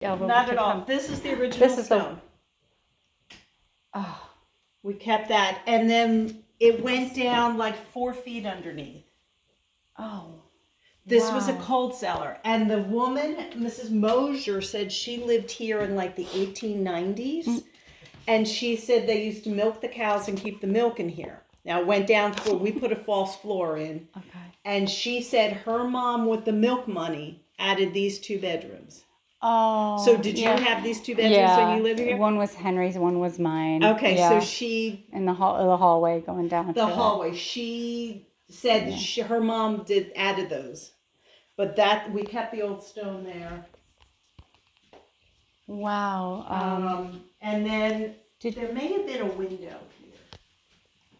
Not at all. This is the original stone. Oh. We kept that, and then it went down like 4 feet underneath. Oh. This was a cold cellar, and the woman, Mrs. Mosier, said she lived here in like the 1890s, and she said they used to milk the cows and keep the milk in here. Now it went down we put a false floor in, and she said her mom with the milk money added these 2 bedrooms. Oh. So did you have these 2 bedrooms when you lived here? One was Henry's, one was mine. Okay, so she in the hallway going down. The hallway. She said her mom added those, but that we kept the old stone there. Wow. And then there may have been a window here.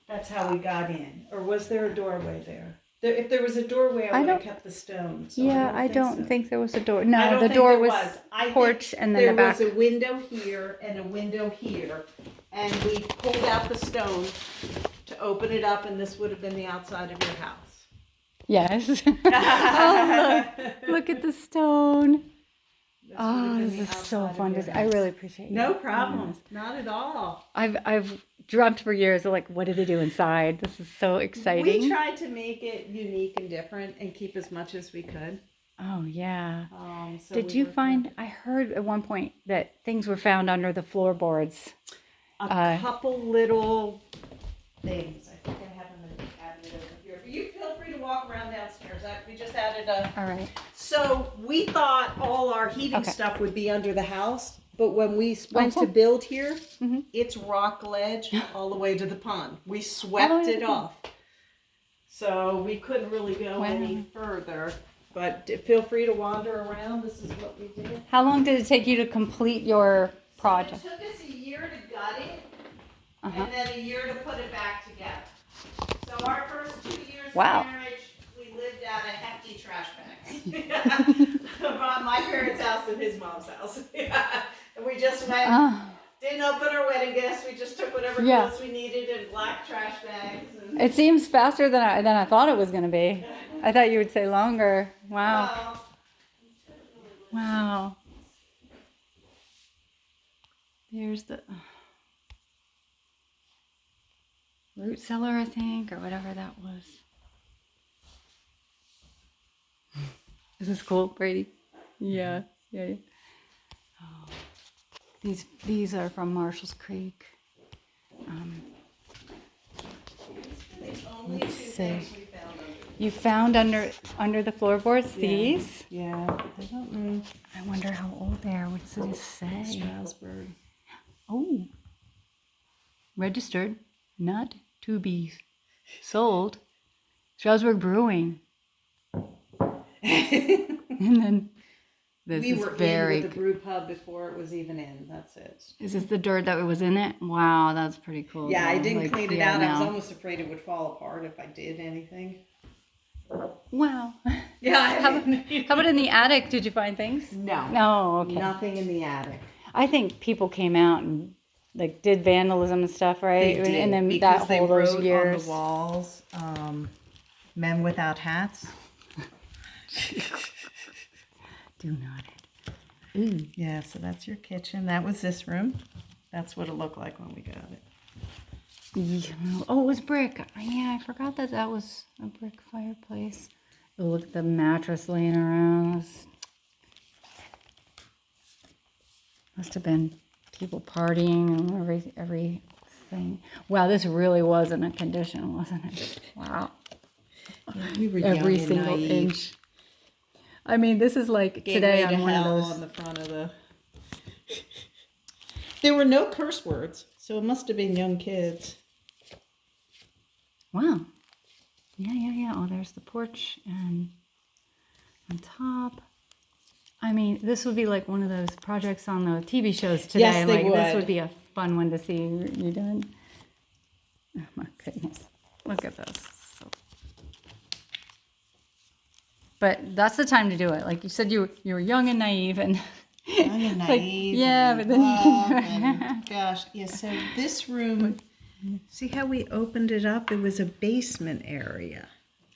That's how we got in, or was there a doorway there? If there was a doorway, I would have kept the stone. So I don't think there was a door. No, I don't the think door there was porch, and then the back. There was a window here and a window here, and we pulled out the stone to open it up, and this would have been the outside of your house. Yes. Oh, look at the stone. This is so fun. I really appreciate it. No problem. Not at all. I've dreamt for years of like, what do they do inside? This is so exciting. We tried to make it unique and different and keep as much as we could. Oh, yeah. So did you find, I heard at one point that things were found under the floorboards. A couple little things. I think I have them in the cabinet over here. But you feel free to walk around downstairs. We just added All right. So we thought all our heating stuff would be under the house. But when we went to build here, it's rock ledge all the way to the pond. We swept it off. So we couldn't really go any further. But feel free to wander around. This is what we did. How long did it take you to complete your project? It took us a year to gut it, and then a year to put it back together. So our first 2 years of marriage, we lived out of hefty trash bags. From my parents' house and his mom's house. And we just went, didn't open our wedding gifts. We just took whatever clothes we needed in black trash bags. And it seems faster than I thought it was going to be. I thought you would say longer. Wow. Wow. There's the root cellar, I think, or whatever that was. Is this cool, Brady? Yeah. Oh. These are from Marshall's Creek. Let's see. You found under the floorboards these? Yeah. I don't know. I wonder how old they are. What does it say? Strasbourg. Oh. Registered, not to be sold. Strasbourg Brewing. And then we were in with the brew pub before it was even in. That's it. Is this the dirt that was in it? Wow, that's pretty cool. Yeah, I didn't clean it out. I was almost afraid it would fall apart if I did anything. Wow. Yeah. How about in the attic? Did you find things? No. No, okay. Nothing in the attic. I think people came out and like did vandalism and stuff, right? They did, and then because that whole those wrote years on the walls, men without hats. Do not. Ooh. Yeah, so that's your kitchen. That was this room. That's what it looked like when we got it. Yeah. Oh, it was brick. Yeah, I forgot that was a brick fireplace. Oh, look at the mattress laying around. Must have been people partying and everything. Wow, this really was in a condition, wasn't it? Wow. Yeah, we were every young and single naive. inch. I mean, this is like today on one of those. On the front of the. There were no curse words, so it must have been young kids. Wow. Yeah. Oh, there's the porch and on top. I mean, this would be like one of those projects on the TV shows today. Yes, they like would. This would be a fun one to see you doing. Oh my goodness. Look at this. But that's the time to do it. Like you said, you were young and naive, and Young and naive. yeah, but then and, gosh, yeah. So this room, see how we opened it up? It was a basement area.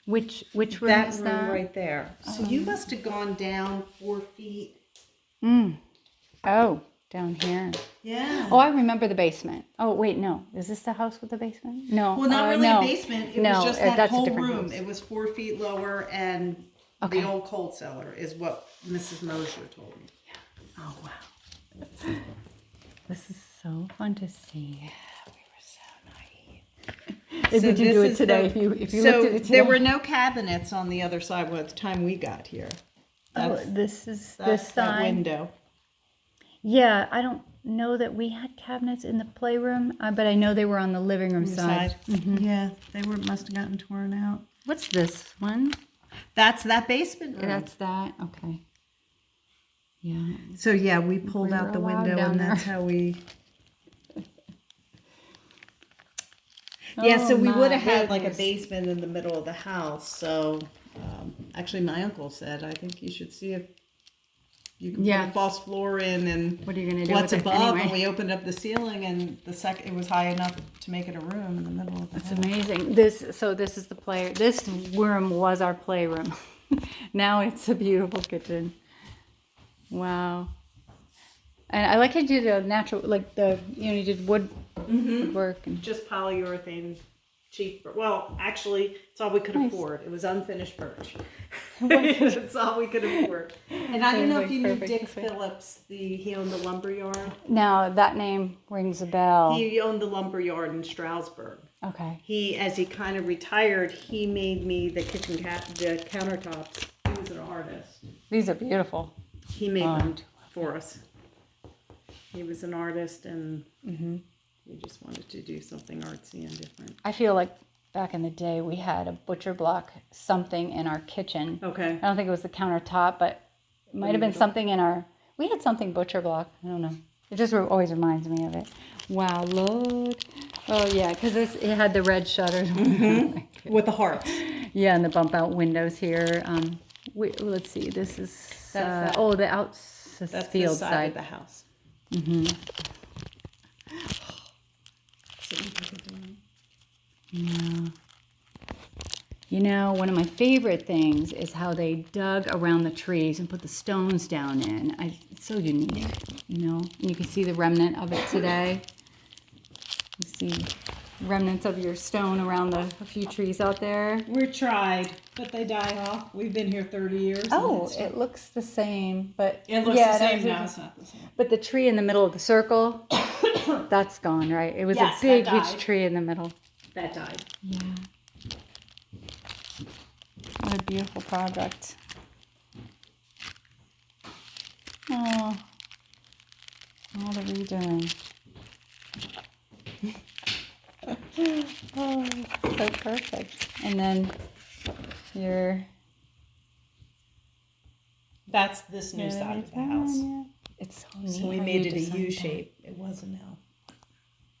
which room That is room that? right there. So you must have gone down 4 feet. Mm. Oh, down here. Yeah. Oh, I remember the basement. Oh, wait, no. Is this the house with the basement? No. Well, not really no. a basement. It No, was just that that's a whole different room. house. It was 4 feet lower, and Okay. the old coal cellar is what Mrs. Mosher told me. Oh, wow. This is so fun to see. We were so naive. So Would you this do it is today the- if you so looked at it today? there were no cabinets on the other side by the time we got here. Oh, That's, this is that's this that side. window. Yeah, I don't know that we had cabinets in the playroom, but I know they were on the living room side. Yeah, they must have gotten torn out. What's this one? That's that basement room. That's that. Okay. Yeah. So yeah, we pulled We out were the allowed window, down and that's there. how we. Yeah, so we would have had like a goodness. basement in the middle of the house. So actually, my uncle said, I think you should see if you can Yeah. put a false floor in and What are you gonna do what's with it above. anyway? And we opened up the ceiling, and it was high enough to make it a room in the middle of the It's house. amazing. This is the play. This room was our playroom. Now it's a beautiful kitchen. Wow. And I like how you did a natural, like you did woodwork and Just polyurethane, cheap. Well, actually, it's all we could Nice. afford. It was unfinished birch. That's all we could afford. And I don't know if you knew Perfect. Dick Phillips. He owned the lumber yard. now that name rings a bell. He owned the lumber yard in Stroudsburg. Okay. As he kind of retired, he made me the kitchen the countertops. He was an artist. These are beautiful. He made them for us. He was an artist, and we just wanted to do something artsy and different. I feel like back in the day we had a butcher block something in our kitchen. Okay. I don't think it was the countertop, but it might have been something we had something butcher block. I don't know. It just always reminds me of it. Wow, look. Oh, yeah, because it had the red shutters. With the hearts. Yeah, and the bump out windows here. Let's see. This is, That's that. the That's field the side of the house. Yeah. You know, one of my favorite things is how they dug around the trees and put the stones down in. It's so unique, you know. And you can see the remnant of it today. You see remnants of your stone around a few trees out there. We're tried, but they die off. We've been here 30 years. Oh, it looks the same, but It looks the same now. It's not the same. But the tree in the middle of the circle, that's gone, right? It was Yes, a big, that huge died. tree in the middle. That died. Yeah. What a beautiful project. Oh, all the redoing. Oh, so perfect. And then That's this new side of the house. It's so neat. So we how made you it a designed U that. shape. It was an L.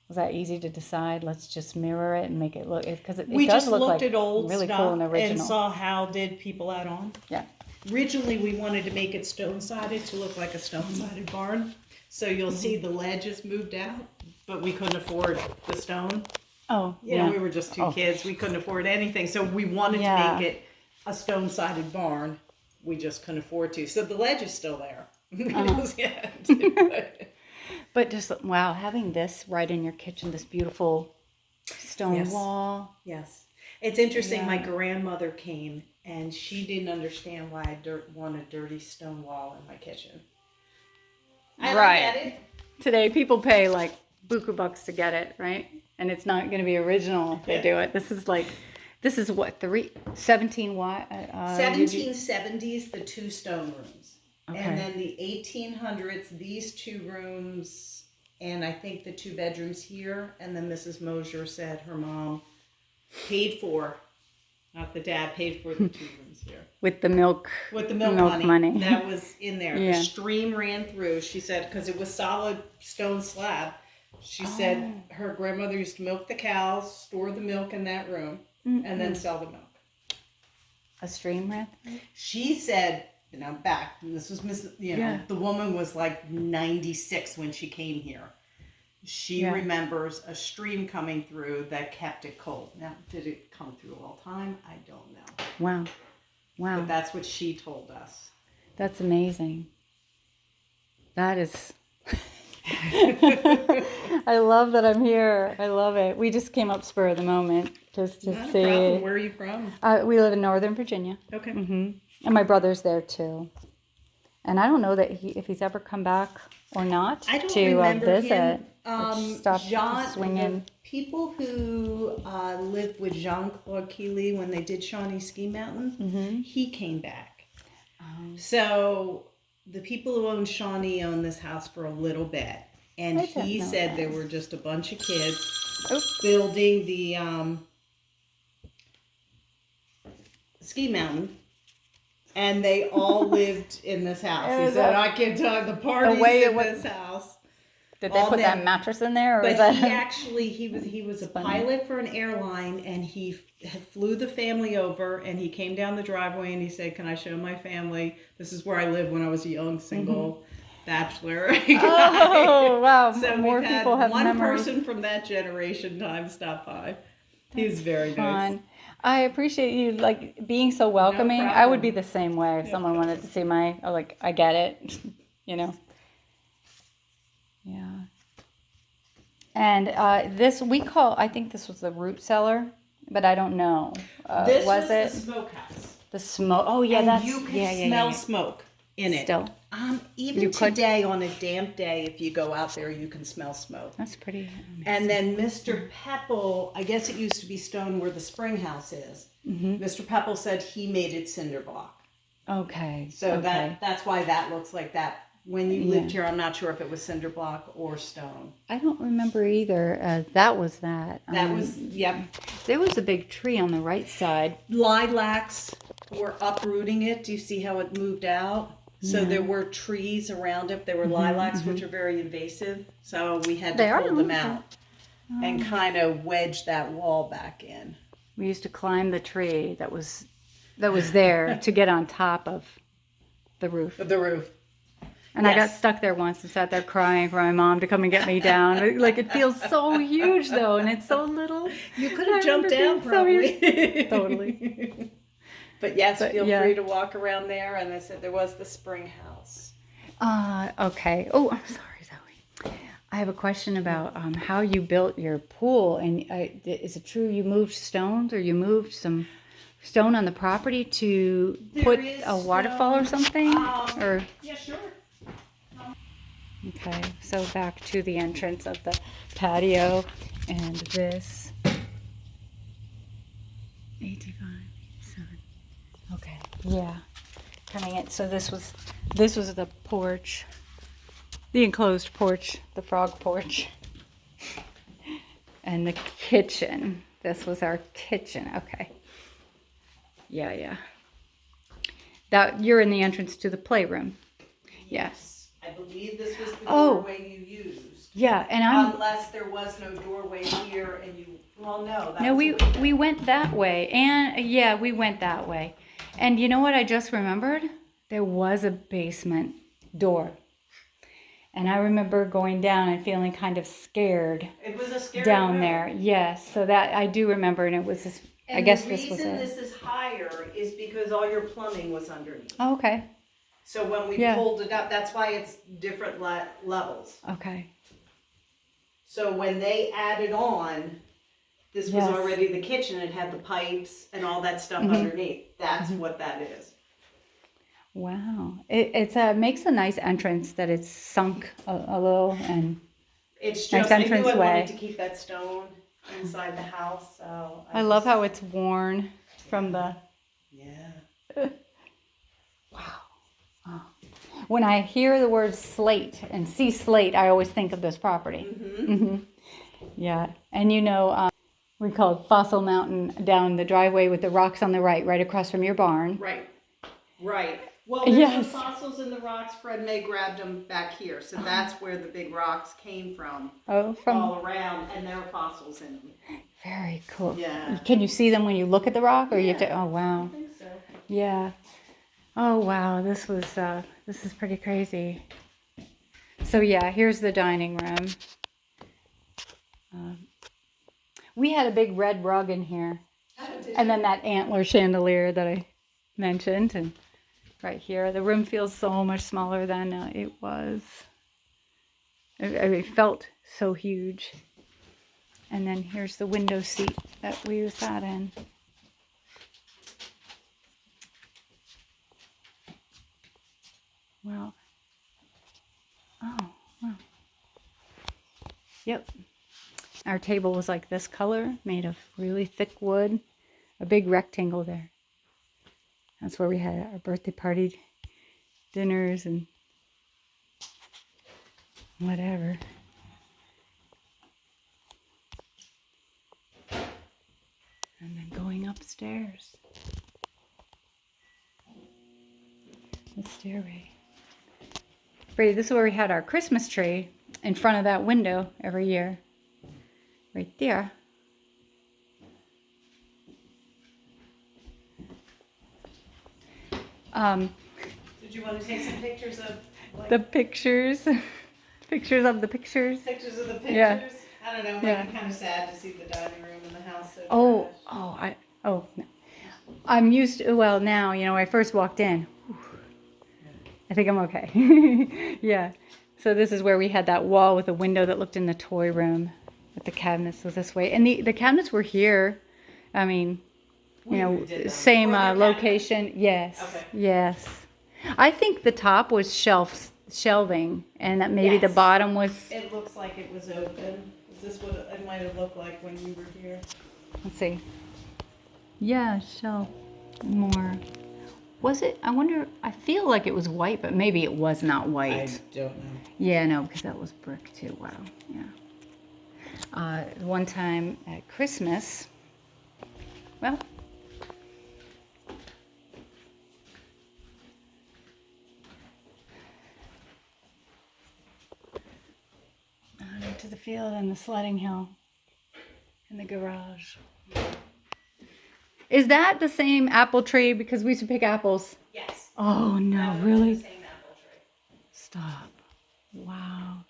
Was that easy to decide? Let's just mirror it and make it look, because it We does just look looked like at old really stuff cool and original. and saw how did people add on. Yeah. Originally, we wanted to make it stone-sided to look like a stone-sided barn. So you'll see the ledges moved out, but we couldn't afford the stone. Oh, You yeah. know, we were just two kids. We couldn't afford anything. So we wanted Yeah. to make it a stone-sided barn. We just couldn't afford to. So the ledge is still there. But just, wow, having this right in your kitchen, this beautiful stone Yes. wall. Yes. It's interesting. My Yeah. grandmother came and she didn't understand why I want a dirty stone wall in my kitchen. Right. I get it. Today, people pay like buku bucks to get it, right? And it's not going to be original if they do it. This is what, 17 what? 1770s, the 2 stone rooms. Okay. And then the 1800s, these 2 rooms, and I think the 2 bedrooms here. And then Mrs. Mosher said her mom paid for, not the dad, paid for the 2 rooms here. With the milk money. That was in there. Yeah. The stream ran through, she said, because it was solid stone slab. She said her grandmother used to milk the cows, store the milk in that room, and then sell the milk. A stream ran through? She said, and I'm back, and this was the woman was like 96 when she came here. She remembers a stream coming through that kept it cold. Now, did it come through all the time? I don't know. Wow. But that's what she told us. That's amazing. That is. I love that I'm here. I love it. We just came up spur of the moment just to Not see. a problem. Where are you from? We live in Northern Virginia. Okay. And my brother's there too. And I don't know that if he's ever come back or not I don't to remember visit. him. Stop Jean, swinging. the people who lived with Jean-Claude Keeley when they did Shawnee Ski Mountain, he came back. So the people who own Shawnee owned this house for a little bit. And he said there were just a bunch of kids building the ski mountain. And they all lived in this house. He said, I can tell the parties in this house. Did they put that mattress in there? Or but was that... he actually, he was a pilot for an airline, and he flew the family over, and he came down the driveway, and he said, can I show my family? This is where I lived when I was a young single bachelor guy. Oh, wow. So more we've had people have one memories. person from that generation time stop by. He's very Fun. nice. I appreciate you being so welcoming. No I would be the same way if someone wanted to see I get it, Yeah. And I think this was the root cellar, but I don't know. This was it the smokehouse. the smoke? Oh yeah, And you could smell smoke in it. Still. Even today on a damp day, if you go out there, you can smell smoke. That's pretty amazing. And then Mr. Pepple, I guess it used to be stone where the spring house is. Mr. Pepple said he made it cinder block. Okay. So that's why that looks like that. When you lived here, I'm not sure if it was cinder block or stone. I don't remember either. That was that. That was, yep. There was a big tree on the right side. Lilacs were uprooting it. Do you see how it moved out? So there were trees around it. There were lilacs, which are very invasive. So we had to pull them out and kind of wedge that wall back in. We used to climb the tree that was there to get on top of the roof. The roof. And I got stuck there once and sat there crying for my mom to come and get me down. It feels so huge though, and it's so little. You could have jumped down probably. Totally. But yes, feel free to walk around there. And I said there was the spring house. Okay. Oh, I'm sorry, Zoe. I have a question about how you built your pool. And is it true you moved stones, or you moved some stone on the property to put a waterfall or something? Yeah, sure. Okay, so back to the entrance of the patio, and this 85, 87. Okay, yeah, coming in. So this was the porch, the enclosed porch, the frog porch, and the kitchen. This was our kitchen. Okay. Yeah. That you're in the entrance to the playroom. Yes. I believe this was the doorway you used. Yeah, and unless there was no doorway here, and you. Well, no. No, we went that way, and we went that way, and you know what? I just remembered there was a basement door, and I remember going down and feeling kind of scared. It was a scary down room. there. Yes, so that I do remember, and it was this. And I guess the this was reason it. this is higher is because all your plumbing was underneath. Oh, okay. So when we pulled it up, that's why it's different levels. Okay. So when they added on, this was already the kitchen. It had the pipes and all that stuff underneath. That's what that is. Wow. It makes a nice entrance that it's sunk a little, and it's nice just, I knew I entranceway. wanted to keep that stone inside the house. So I love how it's worn from the... Yeah. Wow. When I hear the word slate and see slate, I always think of this property. Yeah, and we called Fossil Mountain down the driveway with the rocks on the right across from your barn. Right. Well, there's some fossils in the rocks. Fred May grabbed them back here, so that's where the big rocks came from. Oh, all around, and there are fossils in them. Very cool. Yeah. Can you see them when you look at the rock, or you have to? Oh, wow. I think so. Yeah. Oh wow, this is pretty crazy. So yeah, here's the dining room. We had a big red rug in here, and then that antler chandelier that I mentioned, and right here. The room feels so much smaller than it was. It felt so huge. And then here's the window seat that we sat in. Well, oh, wow. Yep. Our table was like this color, made of really thick wood. A big rectangle there. That's where we had our birthday party dinners and whatever. And then going upstairs. The stairway. Brady, this is where we had our Christmas tree in front of that window every year. Right there. Did you want to take some pictures of the pictures? Pictures of the pictures? Pictures of the pictures? Yeah. I don't know, it might be kind of sad to see the dining room in the house. So No. I'm used to, well, now, you know, when I first walked in, I think I'm okay. Yeah. So this is where we had that wall with a window that looked in the toy room. But the cabinets was this way. And the cabinets were here. I mean, you know, same location. Yes. Okay. Yes. I think the top was shelving, and that maybe the bottom was. It looks like it was open. Is this what it might have looked like when you were here? Let's see. Yeah, shelf. More. Was it? I wonder. I feel like it was white, but maybe it was not white. I don't know. Yeah, no, because that was brick too. Wow. Yeah. One time at Christmas, well, out to the field and the sledding hill and the garage. Is that the same apple tree? Because we used to pick apples. Yes. Oh, no, That was really? the same apple tree. Stop. Wow.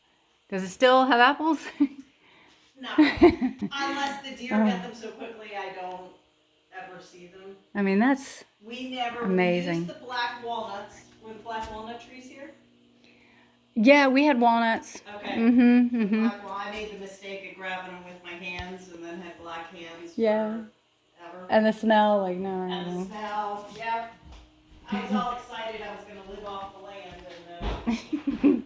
Does it still have apples? No. Unless the deer get them so quickly I don't ever see them. I mean, that's amazing. We used the black walnuts. Were the black walnut trees here? Yeah, we had walnuts. Okay. Mm-hmm. I made the mistake of grabbing them with my hands and then had black hands forever. And the smell, like, no. And the smell, yep. I was all excited I was going to live off the land.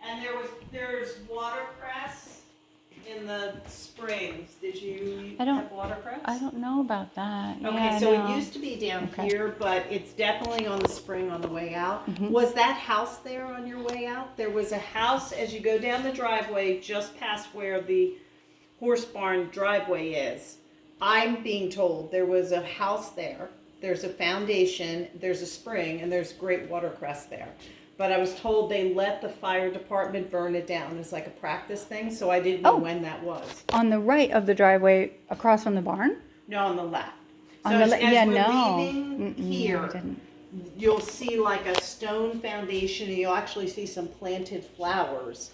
And there's watercress in the springs. Did you have watercress? I don't know about that. Okay, Yeah, so no. it used to be down here, but it's definitely on the spring on the way out. Mm-hmm. Was that house there on your way out? There was a house as you go down the driveway just past where the horse barn driveway is. I'm being told there was a house there. There's a foundation, there's a spring, and there's great watercress there. But I was told they let the fire department burn it down as like a practice thing, so I didn't know when that was. On the right of the driveway, across from the barn? No, on the left. On So the as we're no. leaving I here, didn't. you'll see like a stone foundation, and you'll actually see some planted flowers.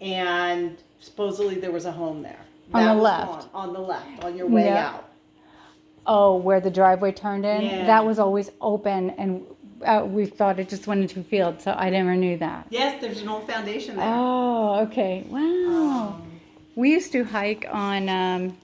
And supposedly there was a home there. On That the was left. gone. On the left, on your way out. Oh, where the driveway turned in? Yeah. That was always open, and we thought it just went into a field, so I never knew that. Yes, there's an old foundation there. Oh, okay. Wow. We used to hike on